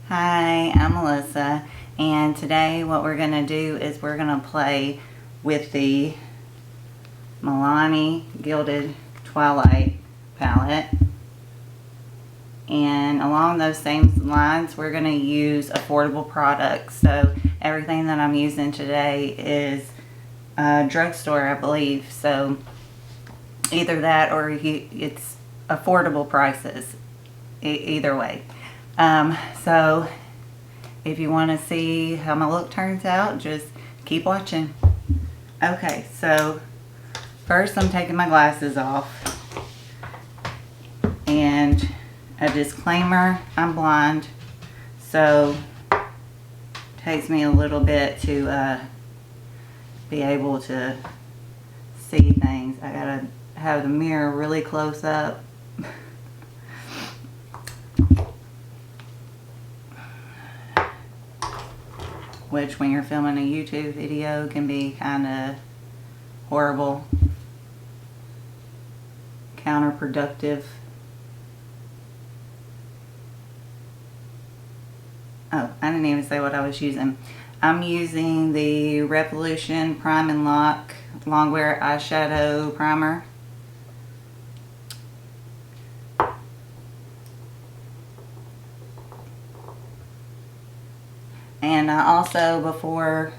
Hi, I'm Melissa, and today what we're going to do is we're going to play with the Milani Gilded Twilight palette. And along those same lines, we're going to use affordable products. So everything that I'm using today is drugstore, I believe. So either that or it's affordable prices, either way. So if you want to see how my look turns out, just keep watching. Okay, so first I'm taking my glasses off. And a disclaimer, I'm blind, so it takes me a little bit to be able to see things. I gotta have the mirror really close up. Which when you're filming a YouTube video can be kind of horrible, counterproductive. Oh, I didn't even say what I was using. I'm using the Revolution Prime and Lock Longwear Eyeshadow Primer. And I also, before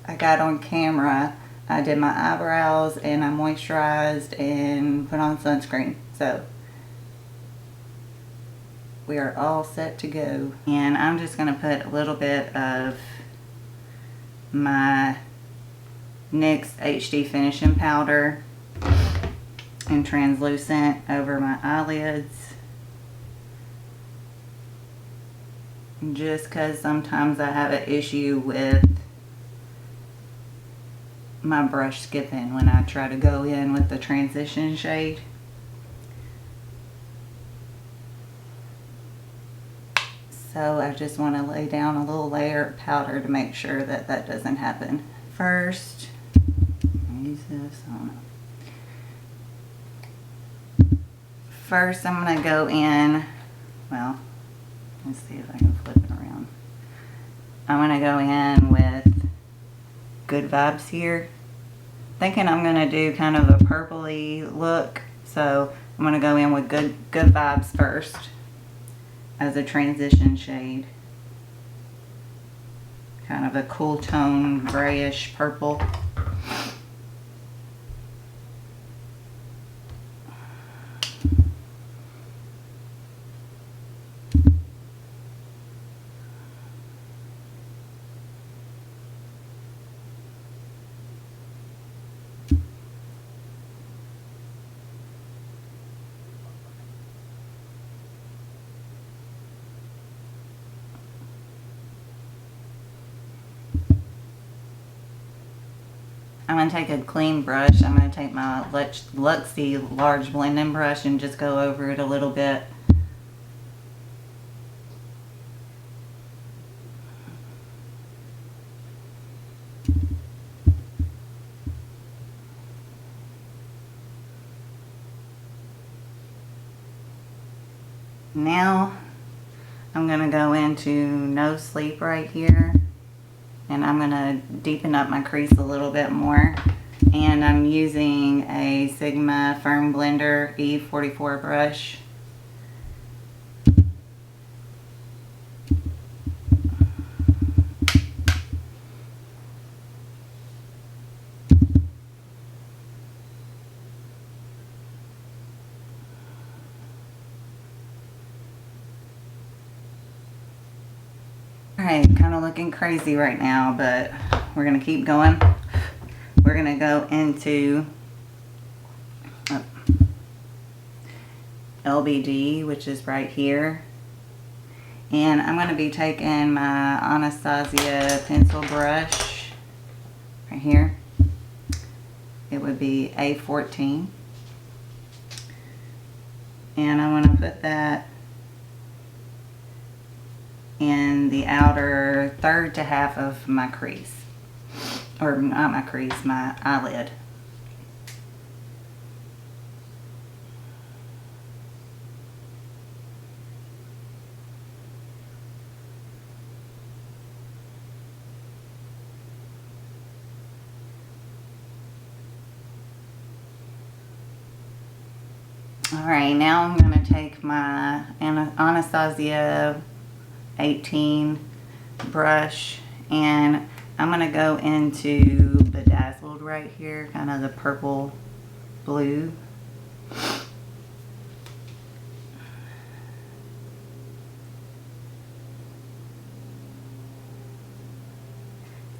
I got on camera, I did my eyebrows and I moisturized and put on sunscreen. So we are all set to go. And I'm just going to put a little bit of my NYX HD finishing powder and translucent over my eyelids. Just because sometimes I have an issue with my brush skipping when I try to go in with the transition shade. So I just want to lay down a little layer of powder to make sure that that doesn't happen. First, use this on. First I'm going to go in, well, let's see if I can flip it around. I'm going to go in with Good Vibes here. Thinking I'm going to do kind of a purpley look. So I'm going to go in with Good Vibes first as a transition shade. Kind of a cool tone, grayish purple. I'm going to take a clean brush. I'm going to take my Luxie large blending brush and just go over it a little bit. Now I'm going to go into No Sleep right here. And I'm going to deepen up my crease a little bit more. And I'm using a Sigma Firm Blender E44 brush. Alright, kind of looking crazy right now, but we're going to keep going. We're going to go into LBD, which is right here. And I'm going to be taking my Anastasia pencil brush right here. It would be A14. And I want to put that in the outer third to half of my crease. Or not my crease, my eyelid. Alright, now I'm going to take my Anastasia 18 brush and I'm going to go into Bedazzled right here, kind of the purple blue.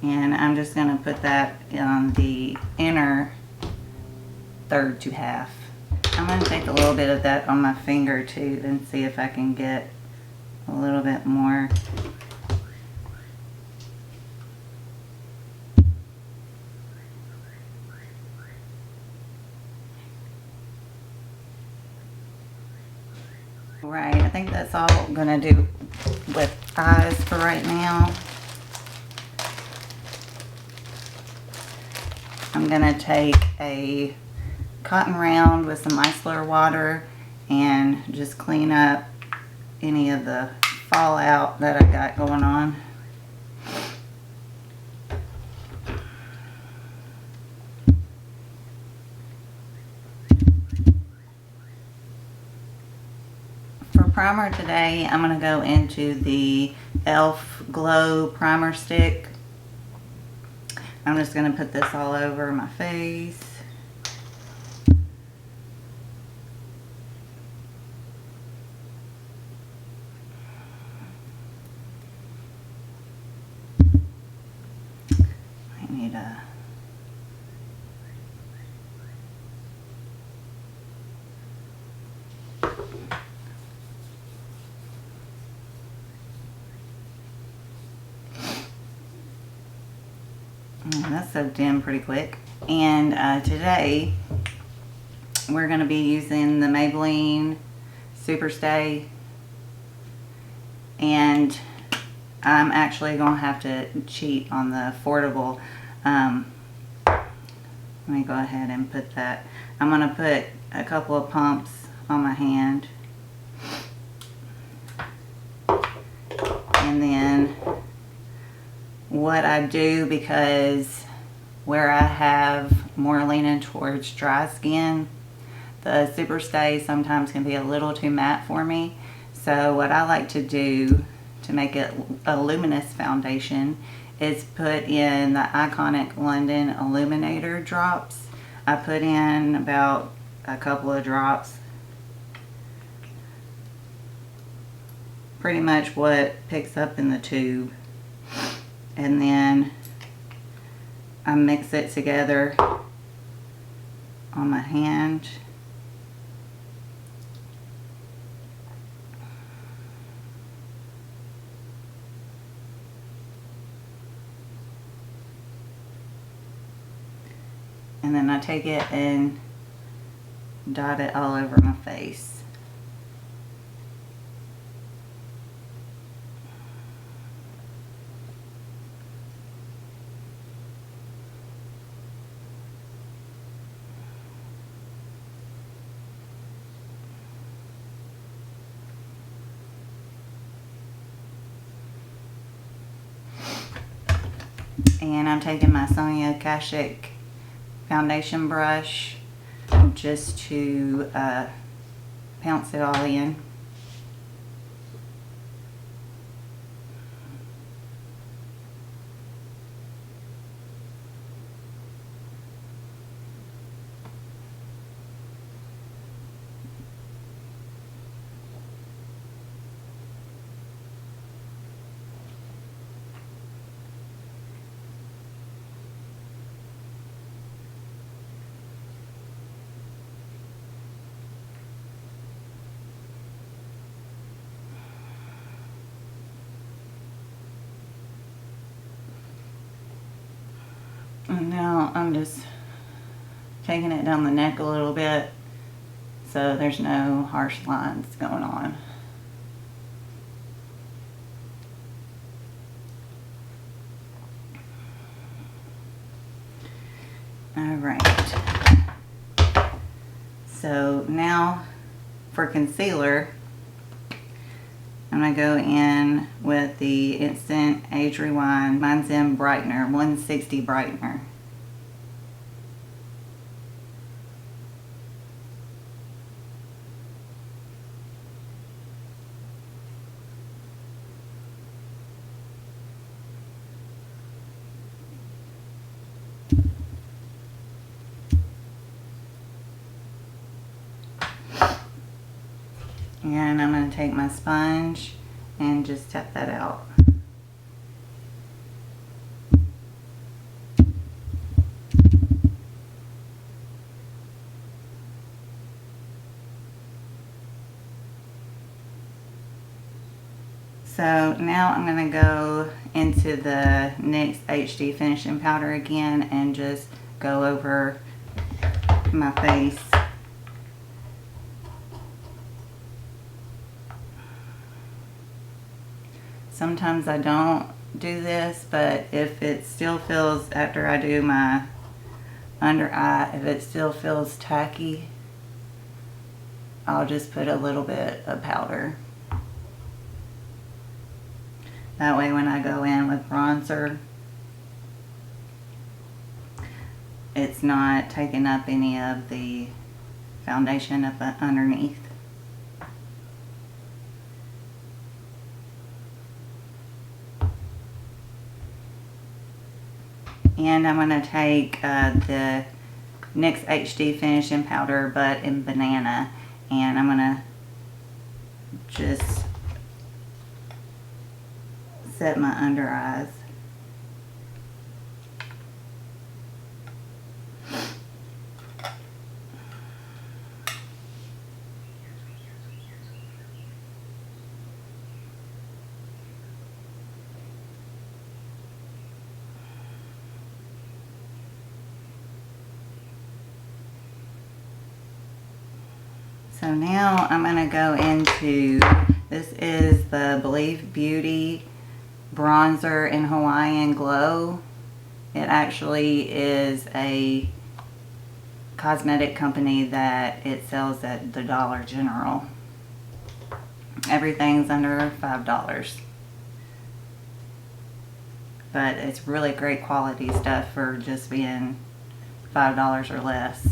And I'm just going to put that on the inner third to half. I'm going to take a little bit of that on my finger too and see if I can get a little bit more. Right, I think that's all I'm going to do with eyes for right now. I'm going to take a cotton round with some micellar water and just clean up any of the fallout that I got going on. For primer today, I'm going to go into the e.l.f. Glow Primer Stick. I'm just going to put this all over my face. I need a... That soaked in pretty quick. And today we're going to be using the Maybelline Superstay, and I'm actually going to have to cheat on the affordable. Let me go ahead and put that. I'm going to put a couple of pumps on my hand, and then what I do, because where I have more leaning towards dry skin, the Superstay sometimes can be a little too matte for me. So what I like to do to make it a luminous foundation is put in the Iconic London Illuminator drops. I put in about a couple of drops, pretty much what picks up in the tube, and then I mix it together on my hand. And then I take it and dot it all over my face. And I'm taking my Sonia Kashuk foundation brush just to pounce it all in. And now I'm just taking it down the neck a little bit so there's no harsh lines going on. Alright, so now for concealer, I'm going to go in with the Instant Age Rewind Mine's in Brightener, 160 Brightener. And I'm going to take my sponge and just tap that out. So now I'm going to go into the NYX HD finishing powder again and just go over my face. Sometimes I don't do this, but if it still feels, after I do my under eye, if it still feels tacky, I'll just put a little bit of powder. That way when I go in with bronzer, it's not taking up any of the foundation up underneath. And I'm going to take the NYX HD finishing powder, but in banana, and I'm going to just set my under eyes. So now I'm going to go into, this is the Believe Beauty bronzer in Hawaiian Glow. It actually is a cosmetic company that it sells at the Dollar General. Everything's under $5. But it's really great quality stuff for just being $5 or less.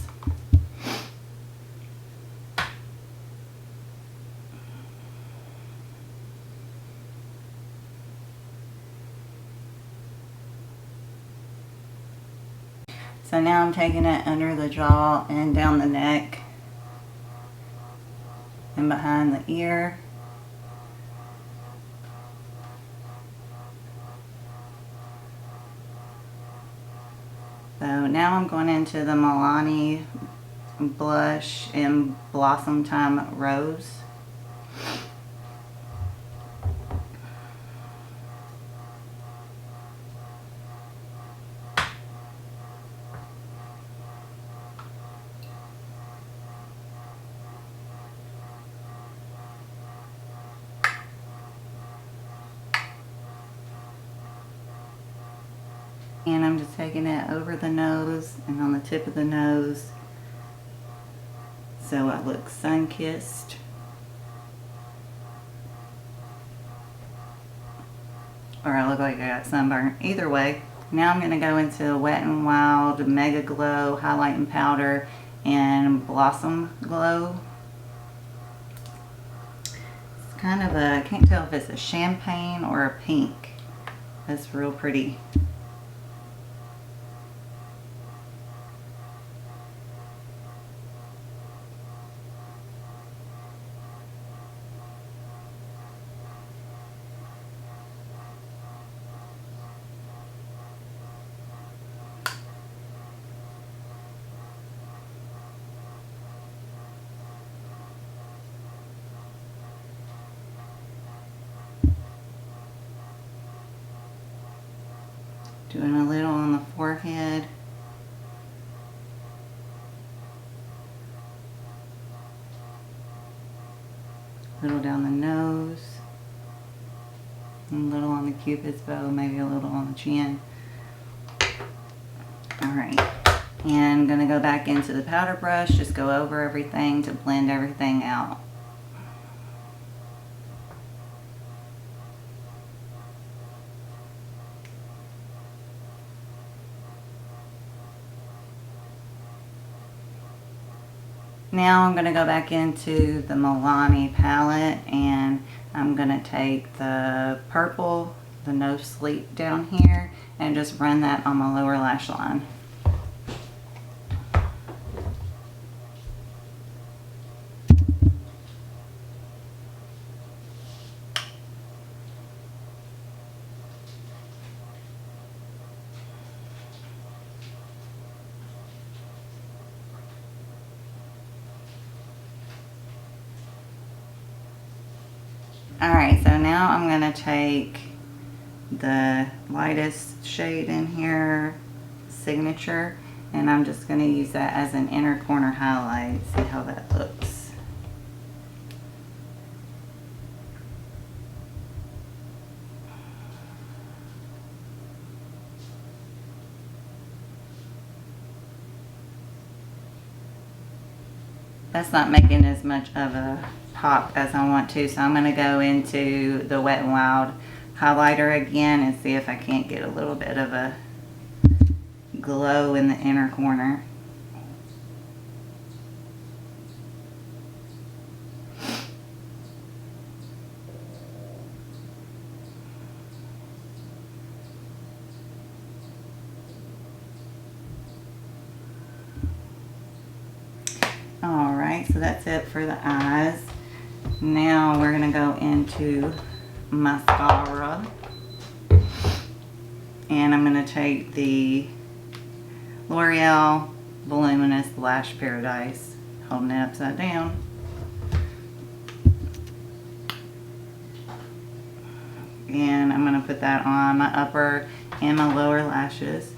So now I'm taking it under the jaw and down the neck and behind the ear. So now I'm going into the Milani blush in Blossom Time Rose. And I'm just taking it over the nose and on the tip of the nose so I look sun-kissed. Or I look like I got sunburn. Either way, now I'm going to go into Wet n Wild Mega Glow Highlighting Powder and Blossom Glow. It's kind of a, I can't tell if it's a champagne or a pink. It's real pretty. Doing a little on the forehead. A little down the nose. And a little on the cupid's bow, maybe a little on the chin. Alright. And I'm going to go back into the powder brush, just go over everything to blend everything out. Now I'm going to go back into the Milani palette and I'm going to take the purple, the No Sleep down here, and just run that on my lower lash line. Alright, so now I'm going to take the lightest shade in here, Signature, and I'm just going to use that as an inner corner highlight. See how that looks. That's not making as much of a pop as I want to, so I'm going to go into the Wet n Wild highlighter again and see if I can't get a little bit of a glow in the inner corner. Alright, so that's it for the eyes. Now we're going to go into mascara. And I'm going to take the L'Oreal Voluminous Lash Paradise, holding it upside down. And I'm going to put that on my upper and my lower lashes.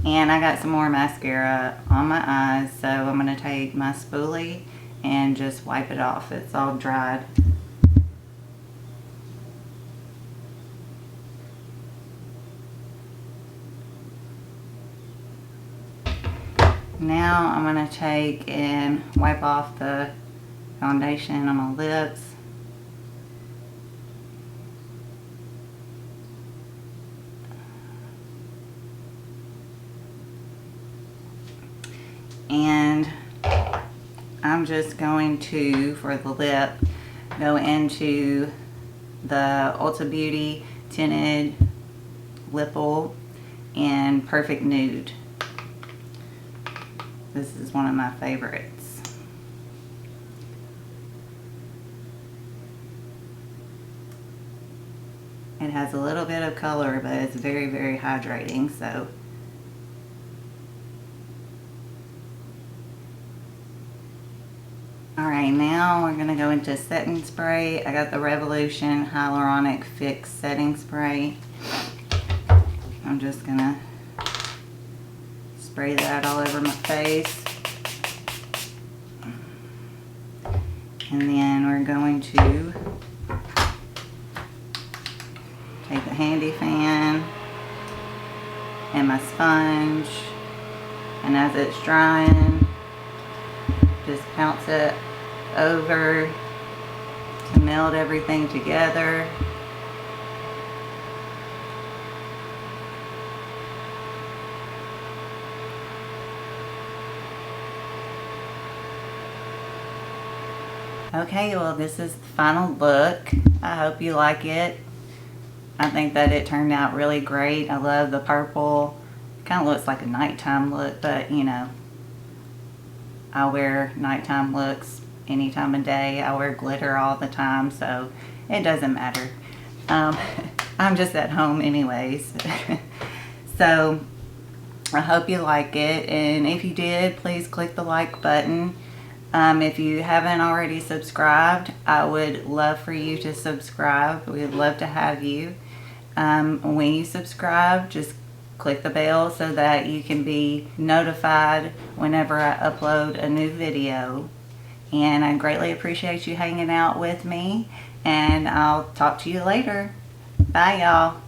And I got some more mascara on my eyes, so I'm going to take my spoolie and just wipe it off. It's all dried. Now I'm going to take and wipe off the foundation on my lips. And I'm just going to, for the lip, go into the Ulta Beauty Tinted Lip Oil in Perfect Nude. This is one of my favorites. It has a little bit of color, but it's very, very hydrating, so. Alright, now we're going to go into setting spray. I got the Revolution Hyaluronic Fix Setting Spray. I'm just going to spray that all over my face. And then we're going to take the handy fan and my sponge, and as it's drying, just pounce it over to meld everything together. Okay, well, this is the final look. I hope you like it. I think that it turned out really great. I love the purple. It kind of looks like a nighttime look, but you know, I wear nighttime looks any time of day. I wear glitter all the time, so it doesn't matter. I'm just at home anyways. So I hope you like it, and if you did, please click the like button. If you haven't already subscribed, I would love for you to subscribe. We'd love to have you. When you subscribe, just click the bell so that you can be notified whenever I upload a new video. And I greatly appreciate you hanging out with me, and I'll talk to you later. Bye, y'all.